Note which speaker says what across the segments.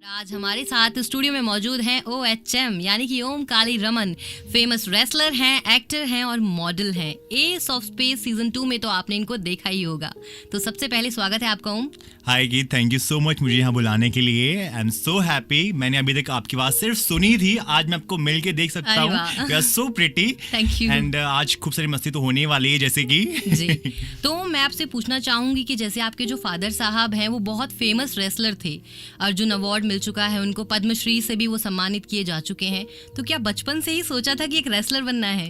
Speaker 1: आज हमारे साथ स्टूडियो में मौजूद हैं OHM यानी कि ओम काली रमन। फेमस रेसलर हैं, एक्टर हैं और मॉडल हैं। एस ऑफ स्पेस सीजन 2 में तो आपने इनको देखा ही होगा। तो सबसे पहले स्वागत है आपका ओम।
Speaker 2: हाय गीत, थैंक यू सो मच मुझे यहाँ बुलाने के लिए। I am so happy. मैंने अभी तक आपकी बात सिर्फ सुनी थी, आज मैं आपको मिल के देख सकता हूँ। You are so pretty.
Speaker 1: Thank you.
Speaker 2: And आज खूब सारी मस्ती तो होने वाली है जैसे कि
Speaker 1: जी। तो मैं आपसे पूछना चाहूंगी कि जैसे आपके जो फादर साहब हैं वो बहुत फेमस रेसलर थे, अर्जुन अवार्ड मिल चुका है उनको, पद्मश्री से भी वो सम्मानित किए जा चुके हैं। तो क्या बचपन से ही सोचा था कि एक रेसलर बनना है?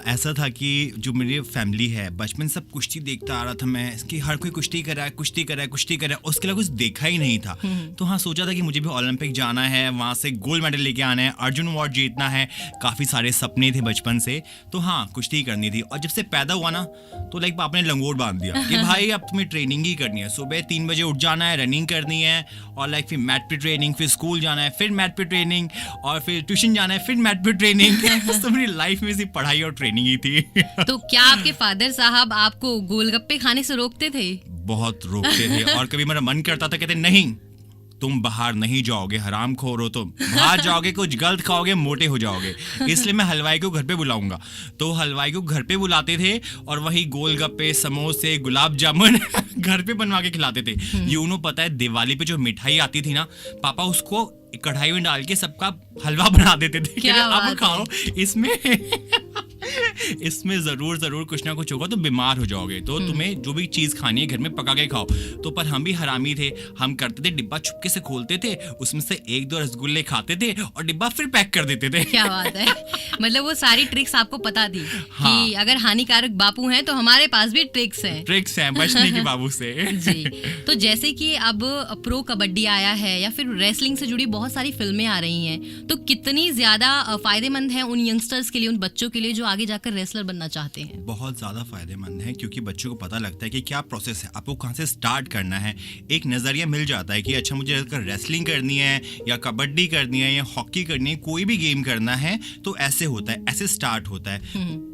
Speaker 2: ऐसा था कि जो मेरी फैमिली है, बचपन सब कुश्ती देखता आ रहा था मैं, कि हर कोई कुश्ती कर रहा है, कुश्ती कर रहा है, कुश्ती कर रहा है, उसके अलावा कुछ देखा ही नहीं था। तो हाँ, सोचा था कि मुझे भी ओलंपिक जाना है, वहाँ से गोल्ड मेडल लेके आना है, अर्जुन अवार्ड जीतना है। काफ़ी सारे सपने थे बचपन से। तो हाँ, कुश्ती करनी थी। और जब से पैदा हुआ ना, तो लाइक पापा ने लंगोट बांध दिया कि भाई अब तुम्हें ट्रेनिंग ही करनी है। सुबह 3 बजे उठ जाना है, रनिंग करनी है, और लाइक फिर मैट पे ट्रेनिंग, फिर स्कूल जाना है, फिर मैट पे ट्रेनिंग, और फिर ट्यूशन जाना है, फिर मैट पे ट्रेनिंग। तो मेरी लाइफ में सिर्फ पढ़ाई और ट्रेनिंग ही थी।
Speaker 1: तो क्या आपके फादर साहब आपको गोलगप्पे खाने से रोकते थे?
Speaker 2: बहुत रोकते थे, और कभी मेरा मन करता था, कहते नहीं तुम बाहर नहीं जाओगे, हरामखोर हो तुम, बाहर जाओगे कुछ गलत खाओगे, मोटे हो जाओगे। इसलिए मैं हलवाई को घर पे बुलाऊंगा। तो हलवाई को घर पे बुलाते थे, और वही गोलगप्पे, समोसे, गुलाब जामुन घर पे बनवा के खिलाते थे। यूनो पता है, दिवाली पे जो मिठाई आती थी ना, पापा उसको कढ़ाई में डाल के सबका हलवा बना देते थे।
Speaker 1: क्या
Speaker 2: अब खाओ, इसमें इसमें जरूर कुछ ना कुछ होगा तो बीमार हो जाओगे, तो तुम्हें जो भी चीज खानी है घर में पका के खाओ। तो पर हम भी हरामी थे, हम करते थे डिब्बा चुपके से खोलते थे, उसमें से 1-2 रसगुल्ले खाते थे और डिब्बा फिर पैक कर देते थे।
Speaker 1: क्या बात है। मतलब वो सारी ट्रिक्स आपको पता थी।
Speaker 2: हाँ।
Speaker 1: कि अगर हानिकारक बापू हैं तो हमारे पास भी ट्रिक्स हैं
Speaker 2: बचने की बाबू से।
Speaker 1: जी। तो जैसे कि अब प्रो कबड्डी आया है या फिर रेसलिंग से जुड़ी बहुत सारी फिल्में आ रही हैं, तो कितनी ज्यादा फायदेमंद है उन यंगस्टर्स के लिए, उन बच्चों के लिए जो आगे जाकर रेसलर बनना चाहते हैं?
Speaker 2: बहुत ज़्यादा फायदेमंद है, क्योंकि बच्चों को पता लगता है कि क्या प्रोसेस है, आपको कहाँ से स्टार्ट करना है। एक नज़रिया मिल जाता है कि अच्छा मुझे अगर रेसलिंग करनी है या कबड्डी करनी है या हॉकी करनी है, कोई भी गेम करना है तो ऐसे होता है, ऐसे स्टार्ट होता है।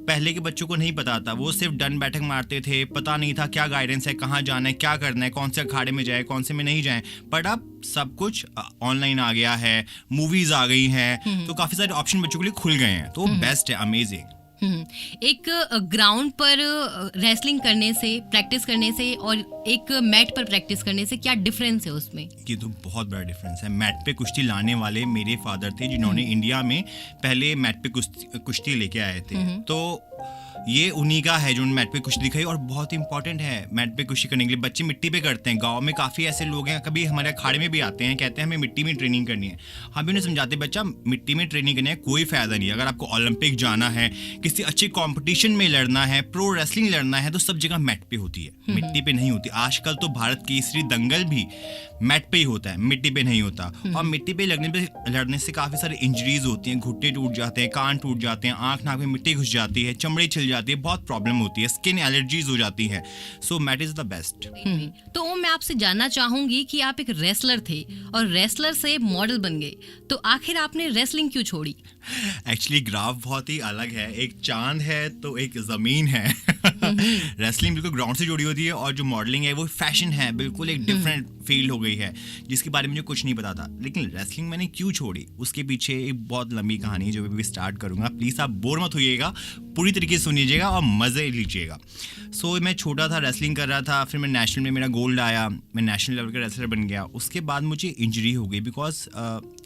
Speaker 2: पहले के बच्चों को नहीं पता था, वो सिर्फ डंड बैठक मारते थे, पता नहीं था क्या गाइडेंस है, कहाँ जाना है, क्या करना है, कौन से अखाड़े में जाए, कौन से में नहीं जाए। बट अब सब कुछ ऑनलाइन आ गया है, मूवीज आ गई हैं, तो काफी सारे ऑप्शन बच्चों के लिए खुल गए हैं। तो बेस्ट है, अमेजिंग।
Speaker 1: एक ग्राउंड पर रेसलिंग करने से, प्रैक्टिस करने से, और एक मैट पर प्रैक्टिस करने से क्या डिफरेंस है उसमें?
Speaker 2: ये तो बहुत बड़ा डिफरेंस है। मैट पे कुश्ती लाने वाले मेरे फादर थे, जिन्होंने इंडिया में पहले मैट पे कुश्ती लेके आए थे। तो ये उन्हीं का है जो मैट पे कुश्ती दिखाई, और बहुत इंपॉर्टेंट है मैट पे कुश्ती करने के लिए। बच्चे मिट्टी पे करते हैं, गांव में काफ़ी ऐसे लोग हैं, कभी हमारे अखाड़े में भी आते हैं, कहते हैं हमें मिट्टी में ट्रेनिंग करनी है। हम भी उन्हें समझाते, बच्चा मिट्टी में ट्रेनिंग करनी है, कोई फ़ायदा नहीं है। अगर आपको ओलंपिक जाना है, किसी अच्छे कॉम्पिटिशन में लड़ना है, प्रो रेसलिंग लड़ना है, तो सब जगह मैट पे होती है, मिट्टी पे नहीं होती। आजकल तो भारत केसरी दंगल भी मैट पे ही होता है, मिट्टी पे नहीं होता। और मिट्टी पे लड़ने से काफ़ी सारी इंजरीज होती हैं, घुट्टे टूट जाते हैं, कान टूट जाते हैं, आँख नाक में मिट्टी घुस जाती है, चमड़ी छिल जाती है, बहुत प्रॉब्लम होती है, स्किन एलर्जीज हो जाती हैं। सो मैट इज द बेस्ट।
Speaker 1: तो मैं आपसे जानना चाहूंगी कि आप एक रेसलर थे और रेसलर से मॉडल बन गए, तो आखिर आपने रेसलिंग क्यों छोड़ी?
Speaker 2: एक्चुअली ग्राफ बहुत ही अलग है, एक चांद है तो एक जमीन है। रेसलिंग बिल्कुल ग्राउंड से जुड़ी होती है, और जो मॉडलिंग है वो फैशन है, बिल्कुल एक डिफरेंट फील्ड हो गई है, जिसके बारे में मुझे कुछ नहीं पता था। लेकिन रेसलिंग मैंने क्यों छोड़ी, उसके पीछे एक बहुत लंबी कहानी है जो भी स्टार्ट करूंगा। प्लीज़ आप बोर मत होइएगा, पूरी तरीके से सुनिएगा और मज़े लीजिएगा। सो मैं छोटा था, रेसलिंग कर रहा था, फिर मैं नेशनल में मेरा गोल्ड आया, मैं नेशनल लेवल का रेसलर बन गया। उसके बाद मुझे इंजरी हो गई, बिकॉज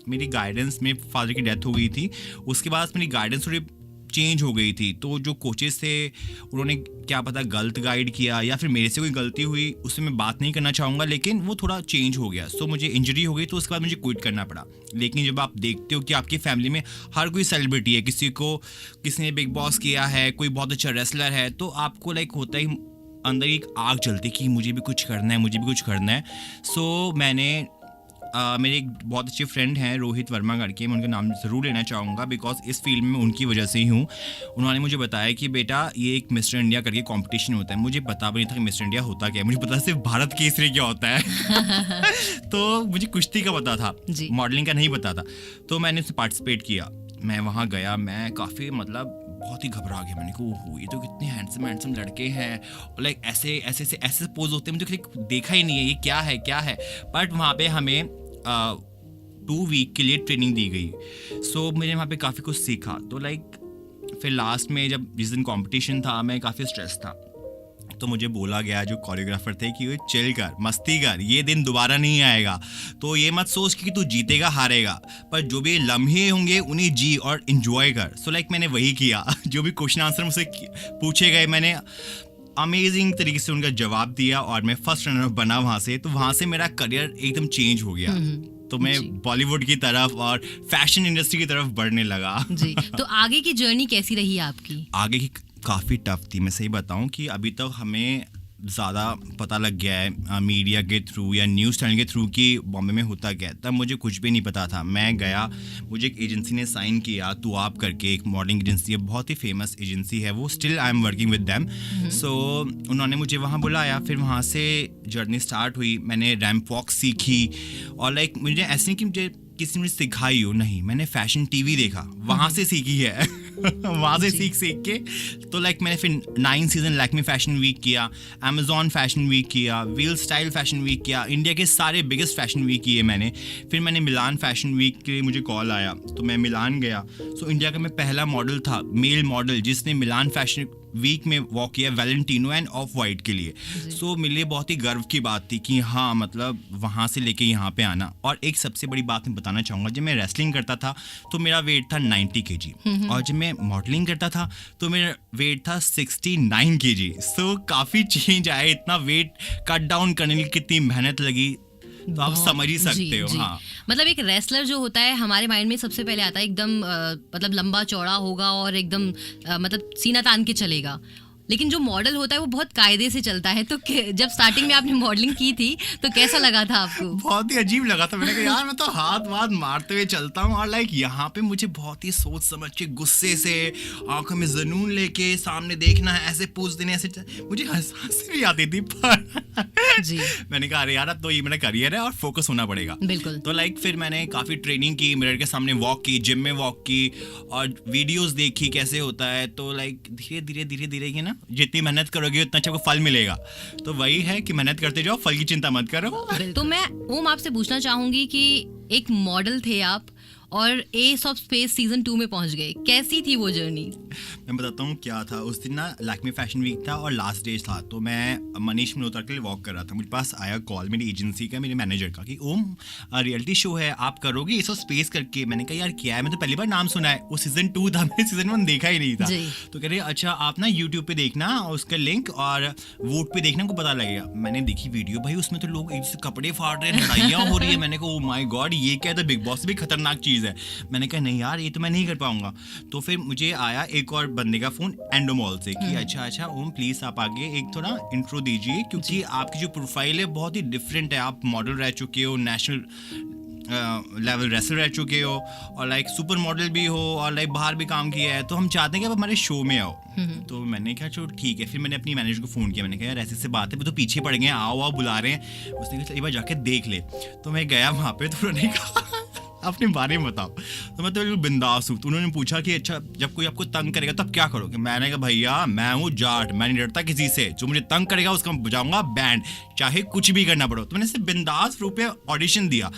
Speaker 2: मेरी गाइडेंस में फादर की डेथ हो गई थी। उसके बाद मेरी गाइडेंस थोड़ी चेंज हो गई थी, तो जो कोचेस थे उन्होंने क्या पता गलत गाइड किया, या फिर मेरे से कोई गलती हुई, उससे मैं बात नहीं करना चाहूँगा, लेकिन वो थोड़ा चेंज हो गया। सो मुझे इंजरी हो गई, तो उसके बाद मुझे क्विट करना पड़ा। लेकिन जब आप देखते हो कि आपकी फैमिली में हर कोई सेलिब्रिटी है, किसी ने बिग बॉस किया है, कोई बहुत अच्छा रेसलर है, तो आपको लाइक होता ही अंदर एक आग जलती कि मुझे भी कुछ करना है, मुझे भी कुछ करना है। सो मैंने मेरे एक बहुत अच्छे फ्रेंड हैं रोहित वर्मा करके, मैं उनका नाम ज़रूर लेना चाहूँगा बिकॉज इस फील्ड में उनकी वजह से ही हूँ। उन्होंने मुझे बताया कि बेटा ये एक मिस्टर इंडिया करके कंपटीशन होता है। मुझे पता भी नहीं था कि मिस्टर इंडिया होता क्या है, मुझे पता सिर्फ भारत केसरी क्या होता है। तो मुझे कुश्ती का पता था, मॉडलिंग का नहीं पता था। तो मैंने उसमें पार्टिसिपेट किया, मैं वहाँ गया, मैं काफ़ी बहुत ही घबरा गया। मैंने कहा ये तो कितने हैंडसम लड़के हैं, लाइक ऐसे पोज होते हैं, मुझे देखा ही नहीं है ये क्या है। बट वहाँ पे हमें 2 वीक के लिए ट्रेनिंग दी गई। सो मैंने वहाँ पे काफ़ी कुछ सीखा। तो फिर लास्ट में जब जिस दिन कॉम्पिटिशन था मैं काफ़ी स्ट्रेस था, तो मुझे बोला गया जो कोरियोग्राफर थे कि चिल कर, मस्ती कर, ये दिन दोबारा नहीं आएगा, तो ये मत सोच कि तू जीतेगा हारेगा, पर जो भी लम्हे होंगे उन्हें जी और इन्जॉय कर। सो मैंने वही किया। जो भी क्वेश्चन आंसर मुझसे पूछे गए मैंने अमेजिंग तरीके से उनका जवाब दिया और मैं फर्स्ट रनर बना वहाँ से। तो वहाँ से मेरा करियर एकदम चेंज हो गया। तो मैं बॉलीवुड की तरफ और फैशन इंडस्ट्री की तरफ बढ़ने लगा।
Speaker 1: जी, तो आगे की जर्नी कैसी रही आपकी?
Speaker 2: आगे की काफ़ी टफ थी। मैं सही बताऊं कि अभी तक हमें ज़्यादा पता लग गया है मीडिया के थ्रू या न्यूज़ चैनल के थ्रू कि बॉम्बे में होता क्या है। तब मुझे कुछ भी नहीं पता था। मैं गया, मुझे एक एजेंसी ने साइन किया, तू आप करके, एक मॉडलिंग एजेंसी है, बहुत ही फेमस एजेंसी है वो, still I am working with them. So उन्होंने मुझे वहाँ बुलाया, फिर वहाँ से जर्नी स्टार्ट हुई। मैंने रैंप वॉक सीखी और मुझे ऐसे नहीं कि मुझे किसी ने मुझे सिखाई हो, नहीं, मैंने फैशन टीवी देखा, वहाँ से सीखी है। वहाँ से सीख के तो मैंने फिर 9 सीजन लैक्मे फैशन वीक किया, अमेजॉन फैशन वीक किया, व्हील स्टाइल फैशन वीक किया, इंडिया के सारे बिगेस्ट फैशन वीक किए मैंने। फिर मैंने मिलान फैशन वीक के लिए मुझे कॉल आया तो मैं मिलान गया। सो इंडिया का मैं पहला मॉडल था, मेल मॉडल, जिसने मिलान फैशन वीक में वॉक किया वैलेंटिनो एंड ऑफ वाइट के लिए। सो मेरे लिए बहुत ही गर्व की बात थी कि हाँ, मतलब वहाँ से लेके यहाँ पे आना। और एक सबसे बड़ी बात मैं बताना चाहूँगा, जब मैं रेसलिंग करता था तो मेरा वेट था 90 kg और जब मैं मॉडलिंग करता था तो मेरा वेट था 69 kg। सो काफ़ी चेंज आया। इतना वेट कट डाउन करने के लिए कितनी मेहनत लगी तो आप समझ ही सकते हो। हाँ,
Speaker 1: मतलब एक रेसलर जो होता है हमारे माइंड में सबसे पहले आता है एकदम मतलब लंबा चौड़ा होगा और एकदम मतलब सीना तान के चलेगा, लेकिन जो मॉडल होता है वो बहुत कायदे से चलता है। तो जब स्टार्टिंग में आपने मॉडलिंग की थी तो कैसा लगा था आपको?
Speaker 2: बहुत ही अजीब लगा था। मैंने कहा यार मैं तो हाथ वाथ मारते हुए चलता हूँ और यहाँ पे मुझे बहुत ही सोच समझ के, गुस्से से, आंखों में जुनून लेके सामने देखना है, ऐसे पोज देने, ऐसे मुझे हंसी भी आती थी। पर
Speaker 1: जी,
Speaker 2: मैंने कहा अरे यार अब तो ये मेरा करियर है और फोकस होना पड़ेगा।
Speaker 1: बिल्कुल।
Speaker 2: तो फिर मैंने काफ़ी ट्रेनिंग की, मिरर के सामने वॉक की, जिम में वॉक की और वीडियोस देखी कैसे होता है। तो धीरे धीरे की ना, जितनी मेहनत करोगे उतना अच्छा को फल मिलेगा। तो वही है कि मेहनत करते जाओ, फल की चिंता मत करो।
Speaker 1: तो मैं ओम आपसे पूछना चाहूंगी कि एक मॉडल थे आप और एस ऑफ स्पेस सीजन 2 में पहुंच गए, कैसी थी वो जर्नी?
Speaker 2: मैं बताता हूँ क्या था। उस दिन ना लैक्मे फैशन वीक था और लास्ट डे था, तो मैं मनीष मल्होत्रा के लिए वॉक कर रहा था। मुझे पास आया कॉल मेरी एजेंसी का, मेरे मैनेजर का, कि ओम रियलिटी शो है, आप करोगे एस ऑफ स्पेस करके। मैंने कहा यार क्या है, मैं तो पहली बार नाम सुना है। वो सीजन 2 था, मैंने सीजन 1 देखा ही नहीं था। तो कह रहे अच्छा आप ना यूट्यूब पे देखना उसका लिंक और वोट पे देखना, को पता लगेगा। मैंने देखी वीडियो, भाई उसमें तो लोग एक दूसरे कपड़े फाड़ रहे हैं, लड़ाइयाँ हो रही है। मैंने कहा ओ माय गॉड, ये क्या है, बिग बॉस भी खतरनाक चीज़ है। मैंने कहा नहीं यार ये तो मैं नहीं कर पाऊंगा। तो फिर मुझे आया एक और बंदे का फोन एंडोमॉल से कि अच्छा ओम प्लीज आप आगे एक थोड़ा इंट्रो दीजिए, क्योंकि आपकी जो प्रोफाइल है बहुत ही डिफरेंट है। आप मॉडल रह चुके हो, नेशनल लेवल रेसलर रह चुके हो और सुपर मॉडल भी हो और बाहर भी काम किया है, तो हम चाहते हैं कि आप हमारे शो में आओ। तो मैंने कहा चलो ठीक है। फिर मैंने अपनी मैनेजर को फ़ोन किया, मैंने कहा यार ऐसे बात है, वो तो पीछे पड़ गए, आओ बुला रहे हैं। उसने कहा एक बार जाके देख ले। तो मैं गया वहाँ पे, तो उन्होंने कहा अपने बारे में बताओ। तो मैं तो बिल्कुल बिंदास हूँ। तो उन्होंने पूछा कि अच्छा जब कोई आपको तंग करेगा तब क्या करोगे? मैंने कहा भैया मैं हूँ जाट, मैं नहीं डरता किसी से, जो मुझे तंग करेगा उसका बजाऊंगा बैंड, चाहे कुछ भी करना पड़ो। तो मैंने सिर्फ बिंदास रूप में ऑडिशन दिया।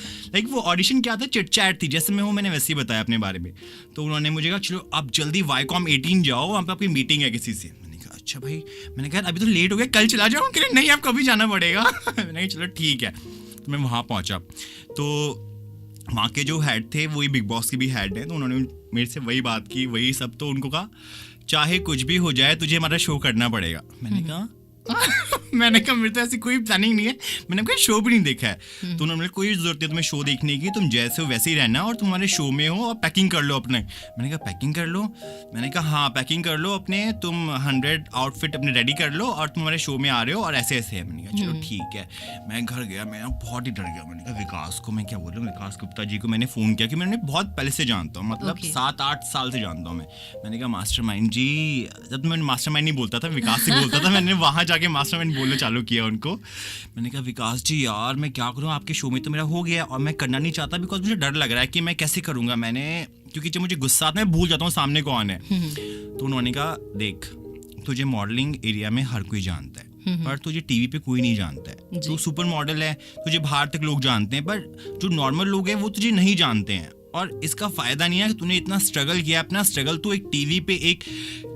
Speaker 2: वो ऑडिशन क्या था, चिट चैट थी, जैसे मैं हूँ मैंने वैसे ही बताया अपने बारे में। तो उन्होंने मुझे कहा चलो आप जल्दी वाईकॉम 18 जाओ, वहाँ पर आपकी मीटिंग है किसी से। मैंने कहा अच्छा भाई, मैंने कहा अभी तो लेट हो गया, कल चला जाऊँ? नहीं आप कभी जाना पड़ेगा। मैंने कहा चलो ठीक है। तो मैं वहाँ पहुँचा, तो वहाँ के जो हेड थे वही बिग बॉस के भी हेड हैं। तो उन्होंने मेरे से वही बात की, वही सब। तो उनको कहा चाहे कुछ भी हो जाए तुझे हमारा शो करना पड़ेगा। मैंने कहा मैंने कहा मेरे तो ऐसी कोई प्लानिंग नहीं है, मैंने कहा शो भी नहीं देखा है। तो उन्होंने कोई जरूरत नहीं तुम्हें शो देखने की, तुम जैसे हो वैसे ही रहना और तुम्हारे शो में हो और पैकिंग कर लो अपने। मैंने कहा पैकिंग कर लो? मैंने कहा हाँ पैकिंग कर लो अपने, तुम 100 आउटफिट अपने रेडी कर लो और तुम हमारे शो में आ रहे हो और ऐसे ऐसे है। मैंने कहा चलो ठीक है। मैं घर गया, मैं बहुत ही डर गया। मैंने कहा विकास को मैं क्या बोलूँ, विकास गुप्ता जी को मैंने फ़ोन किया कि मैंने बहुत पहले से जानता हूँ, मतलब 7-8 साल से जानता हूँ मैं। मैंने कहा मास्टरमाइंड जी, जब मैं मास्टरमाइंड नहीं बोलता था, विकास से बोलता था, मैंने वहाँ जाके मास्टरमाइंड बोलना चालू किया उनको। मैंने कहा विकास जी यार मैं क्या करूँ, आपके शो में तो मेरा हो गया और मैं करना नहीं चाहता बिकॉज मुझे डर लग रहा है कि मैं कैसे करूँगा। मैंने क्योंकि जब मुझे गुस्सा आता है मैं भूल जाता हूँ सामने कौन है। तो उन्होंने कहा देख तुझे मॉडलिंग एरिया में हर कोई जानता है, पर तुझे टीवी पे कोई नहीं जानता है। तू सुपर मॉडल है, तुझे बाहर तक लोग जानते हैं, पर जो नॉर्मल लोग हैं वो तुझे नहीं जानते हैं। और इसका फायदा नहीं है कि तूने इतना स्ट्रगल किया, अपना स्ट्रगल तो एक टीवी पे एक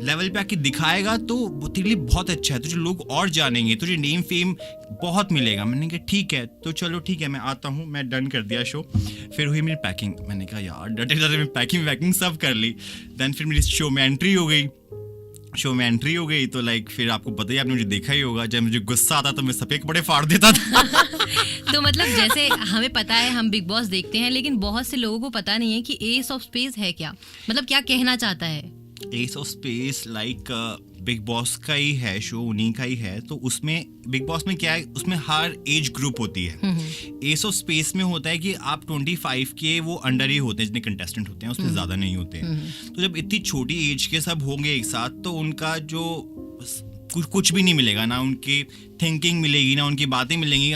Speaker 2: लेवल पे आके दिखाएगा तो वो तेरे लिए बहुत अच्छा है, तुझे लोग और जानेंगे, तुझे नेम फेम बहुत मिलेगा। मैंने कहा ठीक है, तो चलो ठीक है, मैं आता हूँ। मैं डन कर दिया शो। फिर हुई मेरी पैकिंग। मैंने कहा यार डटे डटे मैं पैकिंग वैकिंग सब कर ली। देन फिर मेरी शो में एंट्री हो गई। तो लाइक फिर आपको पता ही, आपने मुझे देखा ही होगा, जब मुझे गुस्सा आता तो मैं सफेद कपड़े फाड़ देता था।
Speaker 1: तो मतलब जैसे हमें पता है, हम बिग बॉस देखते हैं, लेकिन बहुत से लोगों को पता नहीं है कि एस ऑफ स्पेस है क्या, मतलब क्या कहना चाहता है।
Speaker 2: S of space like big boss का ही है शो, उन्हीं का ही है। तो उसमें बिग बॉस में क्या है, उसमें हर एज ग्रुप होती है। एस ऑफ स्पेस में होता है कि आप 25 के वो अंडर ही होते हैं, जितने कंटेस्टेंट होते हैं उससे ज़्यादा नहीं होते हैं। तो जब इतनी छोटी एज के सब होंगे एक साथ, तो उनका जो कुछ भी नहीं मिलेगा, ना उनकी थिंकिंग मिलेगी, ना उनकी बातें मिलेंगी।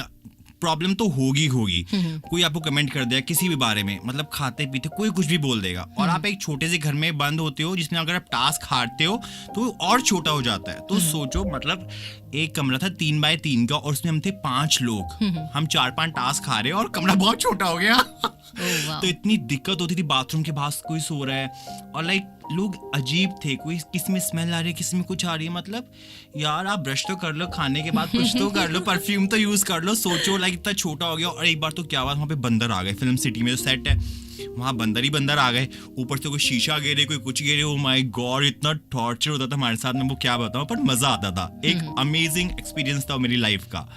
Speaker 2: प्रॉब्लम तो होगी। कोई आपको कमेंट कर देगा किसी भी बारे में, मतलब खाते पीते कोई कुछ भी बोल देगा। और आप एक छोटे से घर में बंद होते हो, जिसमें अगर आप टास्क हारते हो तो और छोटा हो जाता है। तो सोचो, मतलब एक कमरा था 3x3 का, और उसमें हम थे 5 लोग। हम 4-5 टास्क हारे और कमरा बहुत छोटा हो गया। तो इतनी दिक्कत होती थी, बाथरूम के पास कोई सो रहा है, और लाइक लोग अजीब थे, कोई किसी में स्मेल आ रही है, किसी में कुछ आ रही है। मतलब यार आप ब्रश तो कर लो, खाने के बाद कुछ तो कर लो, परफ्यूम तो यूज कर लो। सोचो लाइक इतना छोटा हो गया। और एक बार तो क्या हुआ, वहाँ पे बंदर आ गए। फिल्म सिटी में जो सेट है वहाँ बंदर ही बंदर आ गए। ऊपर से कोई शीशा गिरे, कोई कुछ गिरे। ओ माय गॉड, इतना टॉर्चर होता था हमारे साथ में, वो क्या बताऊँ, पर मजा आता था। एक अमेजिंग एक्सपीरियंस था मेरी लाइफ का।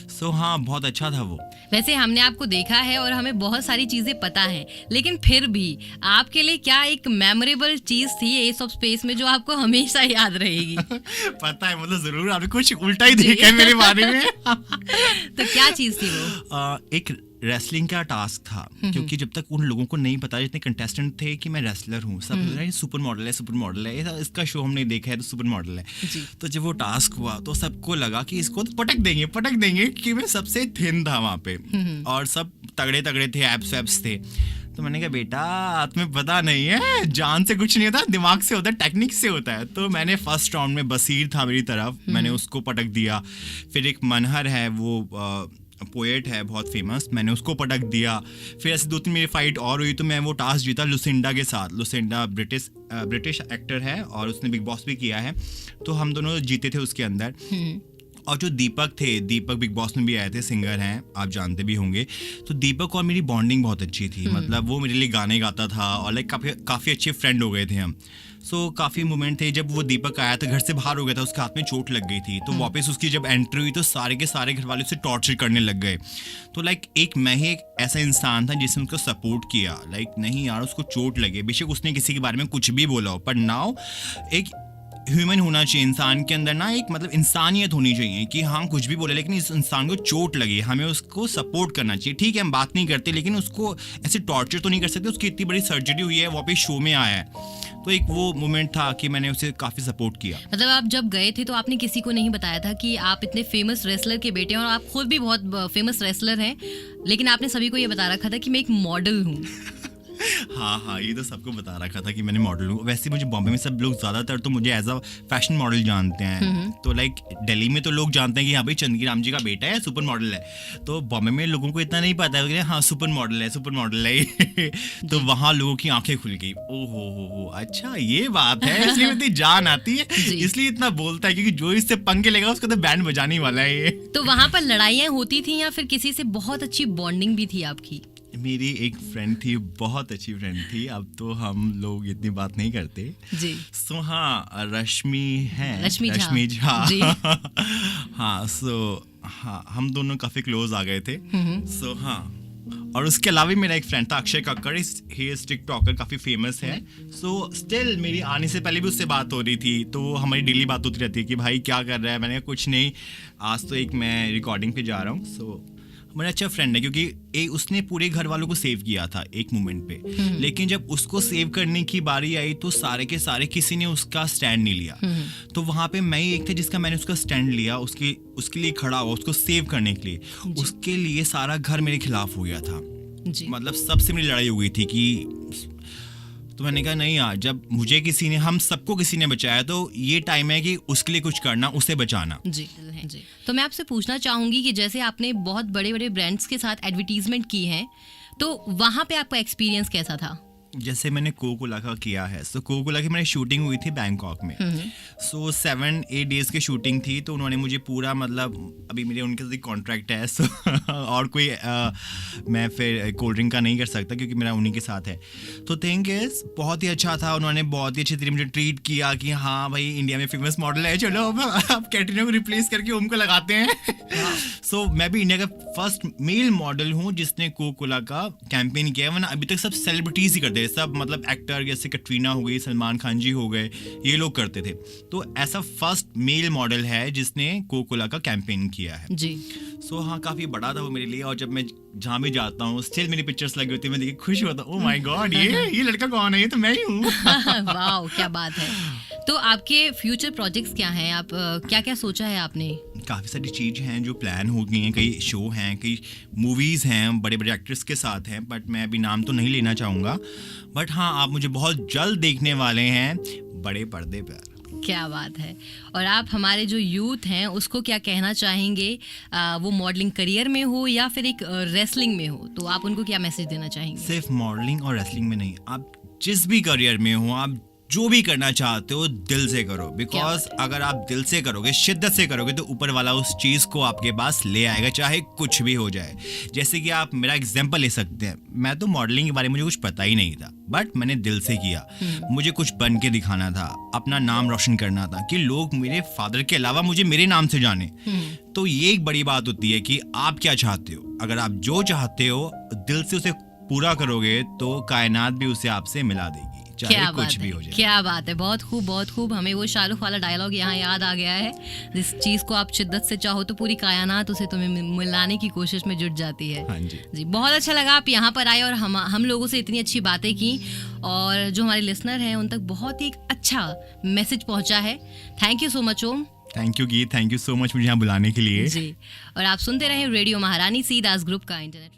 Speaker 2: सो हाँ, बहुत अच्छा था वो।
Speaker 1: वैसे हमने आपको देखा है और हमें बहुत सारी चीजें पता हैं, लेकिन फिर भी आपके लिए क्या एक मेमोरेबल चीज थी एस ऑफ स्पेस में जो आपको हमेशा याद रहेगी?
Speaker 2: पता है, मतलब जरूर आपने कुछ उल्टा ही देखा है मेरे बारे में।
Speaker 1: तो क्या चीज थी वो?
Speaker 2: एक रेसलिंग का टास्क था, क्योंकि जब तक उन लोगों को नहीं पता, जितने कंटेस्टेंट थे, कि मैं रेसलर हूँ, सब सुपर मॉडल है, इसका शो हमने देखा है तो सुपर मॉडल है। तो जब वो टास्क हुआ तो सबको लगा कि इसको तो पटक देंगे, कि मैं सबसे थिन था वहाँ पे, और सब तगड़े थे, एब्स थे। तो मैंने कहा बेटा तुम्हें पता नहीं है, जान से कुछ नहीं होता, दिमाग से होता है, टेक्निक से होता है। तो मैंने फर्स्ट राउंड में बसीर था मेरी तरफ, मैंने उसको पटक दिया। फिर एक मनहर है, वो पोएट है बहुत फेमस, मैंने उसको पटक दिया। फिर ऐसे 2-3 मेरी फाइट और हुई, तो मैं वो टास्क जीता लुसिंडा के साथ। लुसिंडा ब्रिटिश एक्टर है और उसने बिग बॉस भी किया है, तो हम दोनों जीते थे उसके अंदर। और जो दीपक बिग बॉस में भी आए थे, सिंगर हैं, आप जानते भी होंगे। तो दीपक और मेरी बॉन्डिंग बहुत अच्छी थी, मतलब वो मेरे लिए गाने गाता था, और लाइक काफ़ी अच्छे फ्रेंड हो गए थे हम। सो काफ़ी मोमेंट थे। जब वो दीपक आया था, घर से बाहर हो गया था, उसके हाथ में चोट लग गई थी, तो वापस उसकी जब एंट्री हुई तो सारे के सारे घर वाले उसे टॉर्चर करने लग गए। तो लाइक मैं ही एक ऐसा इंसान था जिसने उसको सपोर्ट किया, लाइक नहीं यार उसको चोट लगे, बेशक उसने किसी के बारे में कुछ भी बोला हो, पर नाउ एक ह्यूमन होना चाहिए इंसान के अंदर, ना एक मतलब इंसानियत होनी चाहिए कि हाँ कुछ भी बोले, लेकिन इस इंसान को चोट लगी, हमें उसको सपोर्ट करना चाहिए। ठीक है हम बात नहीं करते, लेकिन उसको ऐसे टॉर्चर तो नहीं कर सकते। उसकी इतनी बड़ी सर्जरी हुई है, वापस शो में आया है, तो एक वो मोमेंट था कि मैंने उसे काफ़ी सपोर्ट किया।
Speaker 1: मतलब आप जब गए थे तो आपने किसी को नहीं बताया था कि आप इतने फेमस रेसलर के बेटे हैं, और आप खुद भी बहुत फेमस रेसलर हैं, लेकिन आपने सभी को ये बता रखा था कि मैं एक मॉडल हूँ।
Speaker 2: हाँ, ये तो सबको बता रखा था कि मैंने मॉडल हूँ। वैसे मुझे बॉम्बे में सब लोग ज़्यादातर तो मुझे एज अ फैशन मॉडल जानते हैं। तो लाइक दिल्ली में तो लोग जानते हैं कि हाँ भाई चंदगी राम जी का बेटा है, सुपर मॉडल है। तो बॉम्बे में लोगों को इतना नहीं पता है कि हाँ सुपर मॉडल है। तो वहाँ लोगों की आंखें खुल गई, ओहो अच्छा ये बात है, इसलिए इतनी जान आती है, इसलिए इतना बोलता है, क्योंकि जो इससे पंगे लेगा उसको तो बैंड बजाने वाला है ये।
Speaker 1: तो वहाँ पर लड़ाइयाँ होती थी या फिर किसी से बहुत अच्छी बॉन्डिंग भी थी आपकी?
Speaker 2: मेरी एक फ्रेंड थी, बहुत अच्छी फ्रेंड थी, अब तो हम लोग इतनी बात नहीं करते जी। सो हाँ, रश्मि झा हाँ, सो हाँ हम दोनों काफी क्लोज आ गए थे। सो हाँ, और उसके अलावा मेरा एक फ्रेंड था Akshay Kakkar, he is TikToker, काफी फेमस है। सो स्टिल मेरी आने से पहले भी उससे बात हो रही थी, तो हमारी डेली बात होती रहती है कि भाई क्या कर रहा है। मैंने कुछ नहीं, आज तो एक मैं रिकॉर्डिंग पे जा रहा हूँ। सो मेरा अच्छा फ्रेंड है, क्योंकि उसने पूरे घर वालों को सेव किया था एक मोमेंट पे, लेकिन जब उसको सेव करने की बारी आई तो सारे के सारे किसी ने उसका स्टैंड नहीं लिया। तो वहां पे मैं ही एक था जिसका मैंने उसका स्टैंड लिया, उसके लिए खड़ा हुआ, उसको सेव करने के लिए। उसके लिए सारा घर मेरे खिलाफ हो गया था जी। मतलब सबसे मेरी लड़ाई हो गई थी कि तो मैंने कहा नहीं यार, जब मुझे किसी ने, हम सबको किसी ने बचाया, तो ये टाइम है कि उसके लिए कुछ करना, उसे बचाना।
Speaker 1: जी जी। तो मैं आपसे पूछना चाहूंगी कि जैसे आपने बहुत बड़े बड़े ब्रांड्स के साथ एडवर्टीजमेंट की है, तो वहाँ पे आपका एक्सपीरियंस कैसा था?
Speaker 2: जैसे मैंने कोकोला का किया है, सो कोकोला की मेरी शूटिंग हुई थी बैंकॉक में। सो 7-8 डेज की शूटिंग थी, तो उन्होंने मुझे पूरा, मतलब अभी मेरे उनके साथ कॉन्ट्रैक्ट है, सो और कोई मैं फिर कोल्ड ड्रिंक का नहीं कर सकता क्योंकि मेरा उन्हीं के साथ है। तो थिंक इज बहुत ही अच्छा था, उन्होंने बहुत ही अच्छी तरीके मुझे ट्रीट किया कि हाँ भाई इंडिया में फेमस मॉडल है, चलो अब कैटरीना को रिप्लेस करके उनको लगाते हैं। सो मैं भी इंडिया का फर्स्ट मेल मॉडल हूँ जिसने कोकोला का कैंपेन किया है, वरना अभी तक सब सेलिब्रिटीज ही करते थे, सब मतलब एक्टर जैसे कटरीना हो गई, सलमान खान जी हो गए, ये लोग करते थे। तो ऐसा फर्स्ट मेल मॉडल है जिसने कोकोला का कैंपेन किया है
Speaker 1: जी।
Speaker 2: सो हाँ, काफ़ी बड़ा था वो मेरे लिए, और जब मैं जहाँ भी जाता हूँ स्टिल मेरी पिक्चर्स लगी होती है, मैं देख के खुश होता हूँ, ओह माय गॉड, ये लड़का कौन है, ये तो मैं ही हूँ।
Speaker 1: वाह, क्या बात है। तो आपके फ्यूचर प्रोजेक्ट्स क्या हैं? आप क्या क्या सोचा है आपने?
Speaker 2: काफ़ी सारी चीज़ें हैं जो प्लान हो गई हैं, कई शो हैं, कई मूवीज़ हैं, बड़े बड़े एक्टर्स के साथ हैं, बट मैं अभी नाम तो नहीं लेना चाहूँगा। बट हाँ, आप मुझे बहुत जल्द देखने वाले हैं बड़े पर्दे पर।
Speaker 1: क्या बात है। और आप हमारे जो यूथ हैं उसको क्या कहना चाहेंगे, वो मॉडलिंग करियर में हो या फिर एक रेसलिंग में हो, तो आप उनको क्या मैसेज देना चाहेंगे?
Speaker 2: सिर्फ मॉडलिंग और रेसलिंग में नहीं, आप जिस भी करियर में हो, आप जो भी करना चाहते हो दिल से करो, बिकॉज अगर आप दिल से करोगे, शिद्दत से करोगे, तो ऊपर वाला उस चीज़ को आपके पास ले आएगा, चाहे कुछ भी हो जाए। जैसे कि आप मेरा एग्जांपल ले सकते हैं, मैं तो मॉडलिंग के बारे में मुझे कुछ पता ही नहीं था, बट मैंने दिल से किया। मुझे कुछ बन के दिखाना था, अपना नाम रोशन करना था, कि लोग मेरे फादर के अलावा मुझे मेरे नाम से जाने। तो ये एक बड़ी बात होती है कि आप क्या चाहते हो। अगर आप जो चाहते हो दिल से उसे पूरा करोगे, तो कायनात भी उसे आपसे मिला देगी, चाहे कुछ भी हो जाए।
Speaker 1: क्या बात है, बहुत खूब, बहुत खूब। हमें वो शाहरुख वाला डायलॉग यहाँ याद आ गया है, जिस चीज़ को आप शिद्दत से चाहो तो पूरी कायनात उसे तुम्हें मिलाने की कोशिश में जुट जाती है।
Speaker 2: हाँ जी
Speaker 1: जी, बहुत अच्छा लगा आप यहाँ पर आए और हम लोगों से इतनी अच्छी बातें की, और जो हमारे लिसनर हैं उन तक बहुत ही अच्छा मैसेज पहुँचा है। Thank you so much Om.
Speaker 2: Thank you Geet, thank you so much मुझे यहाँ बुलाने के लिए।
Speaker 1: जी, और आप सुनते रहे रेडियो महारानी सी दास ग्रुप का इंटरनेट।